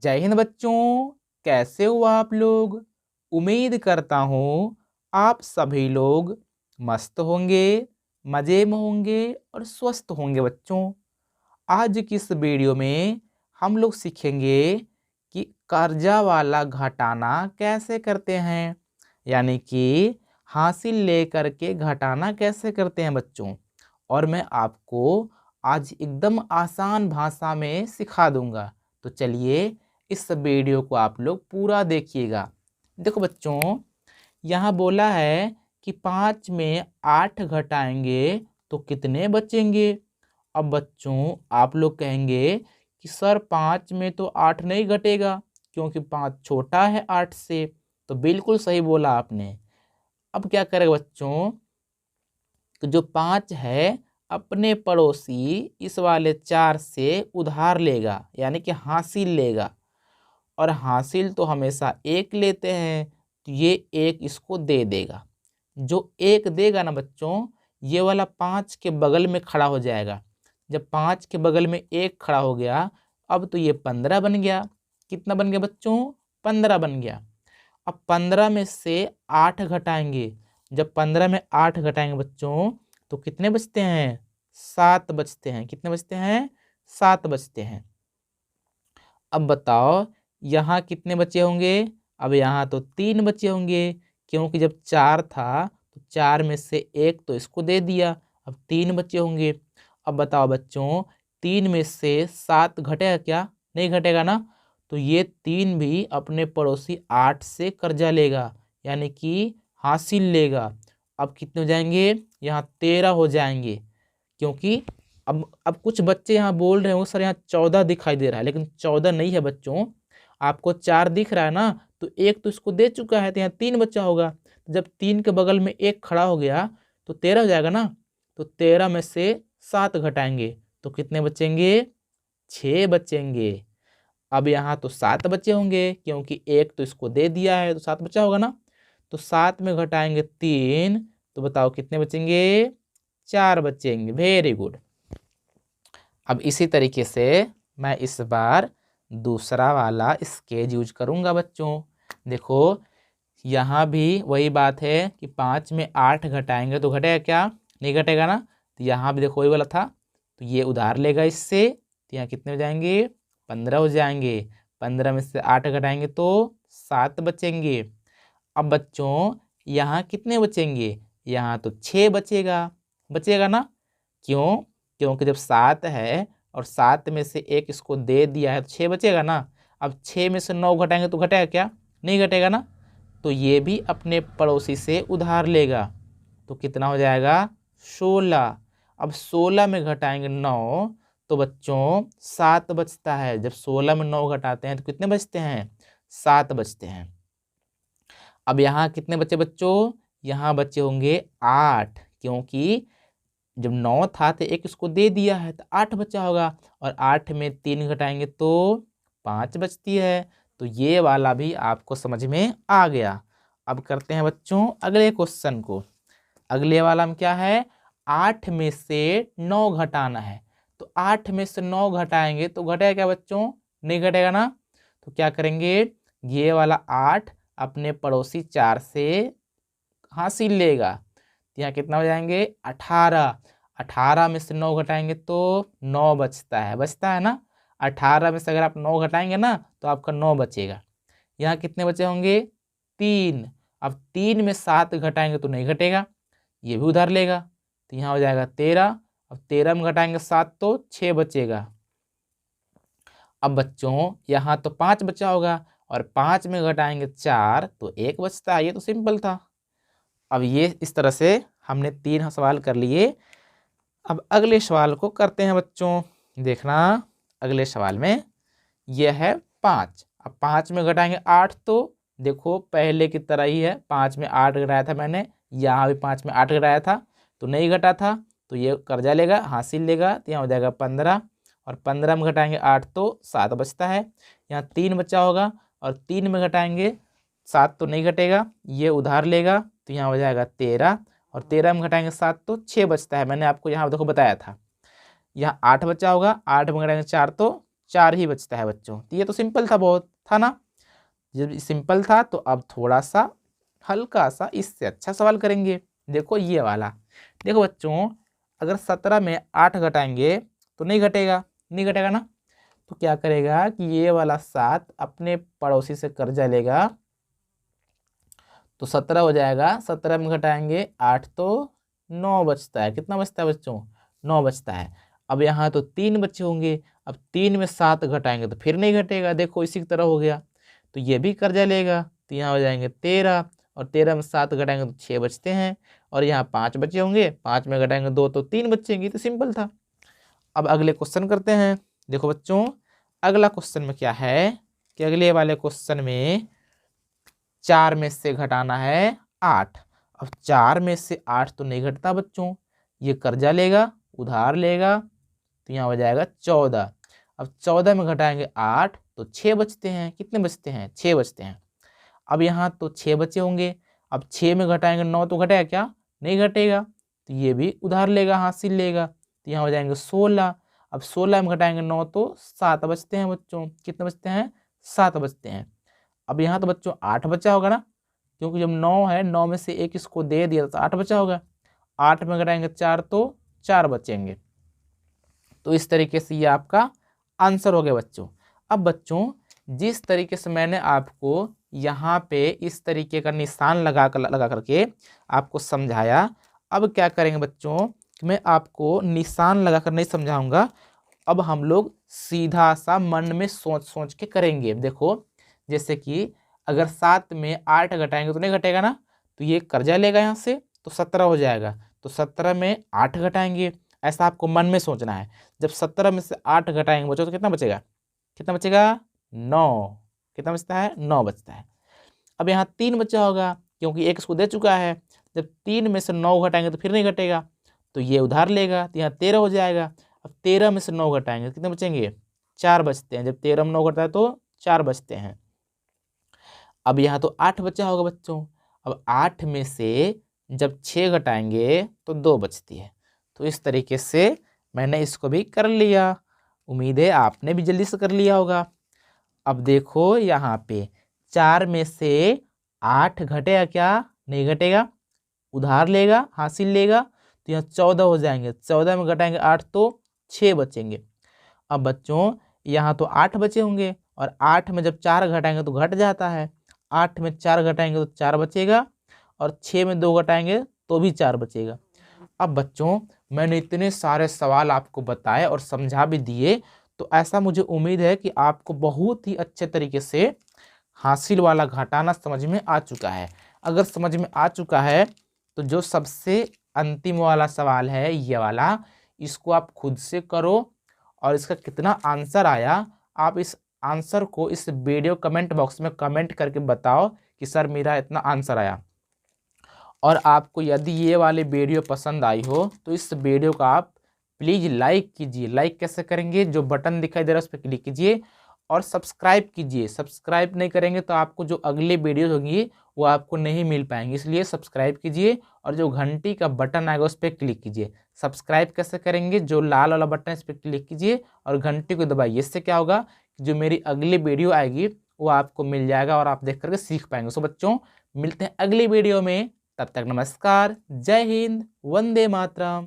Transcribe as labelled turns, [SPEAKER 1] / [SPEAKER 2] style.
[SPEAKER 1] जय हिंद बच्चों, कैसे हो आप लोग। उम्मीद करता हूँ आप सभी लोग मस्त होंगे, मज़े में होंगे और स्वस्थ होंगे। बच्चों, आज की इस वीडियो में हम लोग सीखेंगे कि कर्जा वाला घटाना कैसे करते हैं, यानी कि हासिल लेकर के घटाना कैसे करते हैं बच्चों। और मैं आपको आज एकदम आसान भाषा में सिखा दूंगा। तो चलिए इस वीडियो को आप लोग पूरा देखिएगा। देखो बच्चों, यहाँ बोला है कि 5 में 8 घटाएंगे तो कितने बचेंगे। अब बच्चों, आप लोग कहेंगे कि सर 5 में तो 8 नहीं घटेगा, क्योंकि 5 छोटा है 8 से। तो बिल्कुल सही बोला आपने। अब क्या करेगा बच्चों, तो जो 5 है अपने पड़ोसी इस वाले 4 से उधार लेगा, यानी कि हासिल लेगा। और हासिल तो हमेशा एक लेते हैं, तो ये एक इसको दे देगा। जो एक देगा ना बच्चों, ये वाला 5 के बगल में खड़ा हो जाएगा। जब 5 के बगल में एक खड़ा हो गया, अब तो ये 15 बन गया। कितना बन गया बच्चों? 15 बन गया। अब 15 में से 8 घटाएंगे। जब 15 में 8 घटाएंगे बच्चों, तो कितने बचते हैं? 7 बचते हैं। कितने बचते हैं? 7 बचते हैं। अब बताओ यहाँ कितने बचे होंगे? अब यहाँ तो 3 बचे होंगे, क्योंकि जब 4 था तो 4 में से एक तो इसको दे दिया। अब 3 बचे होंगे। अब बताओ बच्चों, 3 में से 7 घटेगा क्या? नहीं घटेगा ना। तो ये 3 भी अपने पड़ोसी 8 से कर्जा लेगा, यानी कि हासिल लेगा। अब कितने हो जाएंगे? यहाँ 13 हो जाएंगे। क्योंकि अब कुछ बच्चे यहाँ बोल रहे हो सर यहाँ 14 दिखाई दे रहा है, लेकिन 14 नहीं है बच्चों। आपको 4 दिख रहा है ना, तो एक तो इसको दे चुका है, तो यहाँ 3 बच्चा होगा। जब 3 के बगल में एक खड़ा हो गया तो 13 हो जाएगा ना। तो 13 में से 7 घटाएंगे तो कितने बचेंगे? 6 बचेंगे। अब यहाँ तो 7 बचे होंगे, क्योंकि एक तो इसको दे दिया है, तो 7 बचा होगा ना। तो 7 में घटाएंगे 3, तो बताओ कितने बचेंगे? 4 बचेंगे। Very good. अब इसी तरीके से मैं इस बार दूसरा वाला स्केच यूज करूंगा बच्चों। देखो, यहाँ भी वही बात है कि 5 में 8 घटाएंगे तो घटेगा क्या? नहीं घटेगा ना। तो यहाँ भी देखो वही वाला था, तो ये उधार लेगा इससे। तो यहाँ कितने हो जाएंगे? 15 हो जाएंगे। 15 में से 8 घटाएंगे तो 7 बचेंगे। अब बच्चों यहाँ कितने बचेंगे? यहाँ तो 6 बचेगा। बचेगा ना। क्यों? क्योंकि जब 7 है और 7 में से एक इसको दे दिया है, तो 6 बचेगा ना। अब 6 में से 9 घटाएंगे तो घटेगा क्या? नहीं घटेगा ना। तो ये भी अपने पड़ोसी से उधार लेगा। तो कितना हो जाएगा? 16। अब 16 में घटाएंगे 9, तो बच्चों 7 बचता है। जब 16 में 9 घटाते हैं तो कितने बचते हैं? 7 बचते हैं। अब यहाँ कितने बचे बच्चों? यहाँ बचे होंगे 8, क्योंकि जब 9 था तो एक इसको दे दिया है, तो 8 बचा होगा। और 8 में 3 घटाएंगे तो 5 बचती है। तो ये वाला भी आपको समझ में आ गया। अब करते हैं बच्चों अगले क्वेश्चन को। अगले वाला में क्या है? 8 में से 9 घटाना है। तो 8 में से 9 घटाएंगे तो घटेगा क्या बच्चों? नहीं घटेगा ना। तो क्या करेंगे? ये वाला 8 अपने पड़ोसी 4 से हासिल लेगा। तो यहाँ कितना हो जाएंगे? 18। 18 में से 9 घटाएंगे तो 9 बचता है। बचता है ना। 18 में से अगर आप 9 घटाएंगे ना, तो आपका 9 बचेगा। यहाँ कितने बचे होंगे? 3। अब 3 में 7 घटाएंगे तो नहीं घटेगा, ये भी उधार लेगा। तो यहाँ हो जाएगा 13। अब 13 में घटाएंगे 7 तो 6 बचेगा। अब बच्चों यहाँ तो 5 बचा होगा, और 5 में घटाएंगे 4 तो 1 बचता है। ये तो सिंपल था। अब ये इस तरह से हमने 3 सवाल कर लिए। अब अगले सवाल को करते हैं बच्चों। देखना, अगले सवाल में यह है 5। अब 5 में घटाएंगे 8, तो देखो पहले की तरह ही है। 5 में 8 घटाया था मैंने, यहाँ भी 5 में 8 घटाया था तो नहीं घटा था, तो ये कर्जा लेगा, हासिल लेगा। तो यहाँ हो जाएगा 15। और 15 में घटाएंगे 8 तो 7 बचता है। यहाँ 3 बचा होगा, और 3 में घटाएंगे 7 तो नहीं घटेगा, ये उधार लेगा। तो यहाँ हो जाएगा 13। और 13 में घटाएंगे 7 तो 6 बचता है। मैंने आपको यहाँ देखो बताया था। यहाँ 8 बचा होगा, 8 में घटाएंगे 4 तो 4 ही बचता है बच्चों। तो ये तो सिंपल था, बहुत था ना। जब सिंपल था तो अब थोड़ा सा हल्का सा इससे अच्छा सवाल करेंगे। देखो ये वाला, देखो बच्चों, अगर 17 में 8 घटाएंगे तो नहीं घटेगा, नहीं घटेगा ना। तो क्या करेगा कि ये वाला 7 अपने पड़ोसी से कर्जा लेगा, तो 17 हो जाएगा। 17 में घटाएंगे 8 तो 9 बचता है। कितना बचता है बच्चों? 9 बचता है। अब यहाँ तो 3 बच्चे होंगे, अब 3 में 7 घटाएंगे तो फिर नहीं घटेगा। देखो इसी की तरह हो गया, तो ये भी कर्जा लेगा, तो यहाँ हो जाएंगे 13, और 13 में 7 घटाएंगे तो 6 बचते हैं, और यहाँ 5 बचे होंगे, 5 में घटाएंगे 2 तो 3 बचेंगे। तो सिंपल था। अब अगले क्वेश्चन करते हैं। देखो बच्चों, अगला क्वेश्चन में क्या है कि अगले वाले क्वेश्चन में 4 में से घटाना है 8। अब 4 में से 8 तो नहीं घटता बच्चों, ये कर्जा लेगा, उधार लेगा, तो यहाँ हो जाएगा 14। अब 14 में घटाएंगे 8 तो 6 बचते हैं। कितने बचते हैं? 6 बचते हैं। अब यहाँ तो 6 बचे होंगे, अब 6 में घटाएंगे 9 तो घटेगा क्या? नहीं घटेगा, तो ये भी उधार लेगा, हासिल लेगा, तो यहाँ हो जाएंगे 16। अब 16 में घटाएंगे 9 तो 7 बचते हैं बच्चों। कितने बचते हैं? 7 बचते हैं। अब यहाँ तो बच्चों 8 बचा होगा ना, क्योंकि जब 9 है, 9 में से 1 इसको दे दिया तो 8 बचा होगा। 8 में घटाएंगे 4 तो 4 बचेंगे। तो इस तरीके से ये आपका आंसर हो गया बच्चों। अब बच्चों, जिस तरीके से मैंने आपको यहाँ पे इस तरीके का निशान लगा करके आपको समझाया, अब क्या करेंगे बच्चों कि मैं आपको निशान लगा कर नहीं समझाऊंगा, अब हम लोग सीधा सा मन में सोच सोच के करेंगे। देखो, जैसे कि अगर 7 में 8 घटाएंगे तो नहीं घटेगा ना, तो ये कर्जा लेगा यहाँ से, तो 17 हो जाएगा। तो 17 में 8 घटाएंगे, ऐसा आपको मन में सोचना है। जब 17 में से 8 घटाएंगे बच्चों तो कितना बचेगा? कितना बचेगा? 9। कितना बचता है? 9 बचता है। अब यहाँ 3 बचा होगा, क्योंकि 1 इसको दे चुका है। जब 3 में से 9 घटाएंगे तो फिर नहीं घटेगा, तो ये उधार लेगा, तो यहाँ 13 हो जाएगा। अब 13 में से 9 घटाएंगे कितने बचेंगे? 4 बचते हैं। जब 13 में 9 घटता है तो 4 बचते हैं। अब यहाँ तो 8 बचा होगा बच्चों। अब 8 में से जब 6 घटाएंगे तो 2 बचती है। तो इस तरीके से मैंने इसको भी कर लिया। उम्मीद है आपने भी जल्दी से कर लिया होगा। अब देखो यहाँ पे 4 में से 8 घटेगा क्या? नहीं घटेगा, उधार लेगा, हासिल लेगा, तो यहाँ 14 हो जाएंगे। 14 में घटाएंगे 8 तो 6 बचेंगे। अब बच्चों यहाँ तो 8 बचे होंगे, और 8 में जब 4 घटाएंगे तो घट जाता है। 8 में 4 घटाएंगे तो 4 बचेगा, और 6 में 2 घटाएंगे तो भी 4 बचेगा। अब बच्चों, मैंने इतने सारे सवाल आपको बताए और समझा भी दिए, तो ऐसा मुझे उम्मीद है कि आपको बहुत ही अच्छे तरीके से हासिल वाला घटाना समझ में आ चुका है। अगर समझ में आ चुका है तो जो सबसे अंतिम वाला सवाल है ये वाला, इसको आप खुद से करो, और इसका कितना आंसर आया आप इस आंसर को इस वीडियो कमेंट बॉक्स में कमेंट करके बताओ कि सर मेरा इतना आंसर आया। और आपको यदि ये वाली वीडियो पसंद आई हो तो इस वीडियो को आप प्लीज़ लाइक कीजिए। लाइक कैसे करेंगे? जो बटन दिखाई दे रहा है उस पर क्लिक कीजिए, और सब्सक्राइब कीजिए। सब्सक्राइब नहीं करेंगे तो आपको जो अगले वीडियोस होंगी वो आपको नहीं मिल पाएंगे, इसलिए सब्सक्राइब कीजिए, और जो घंटी का बटन आएगा उस पर क्लिक कीजिए। सब्सक्राइब कैसे करेंगे? जो लाल वाला बटन है इस पर क्लिक कीजिए और घंटी को दबाइए। इससे क्या होगा कि जो मेरी अगली वीडियो आएगी वो आपको मिल जाएगा और आप देख करके सीख पाएंगे। सो बच्चों, मिलते हैं अगली वीडियो में, तब तक नमस्कार, जय हिंद, वंदे मातरम।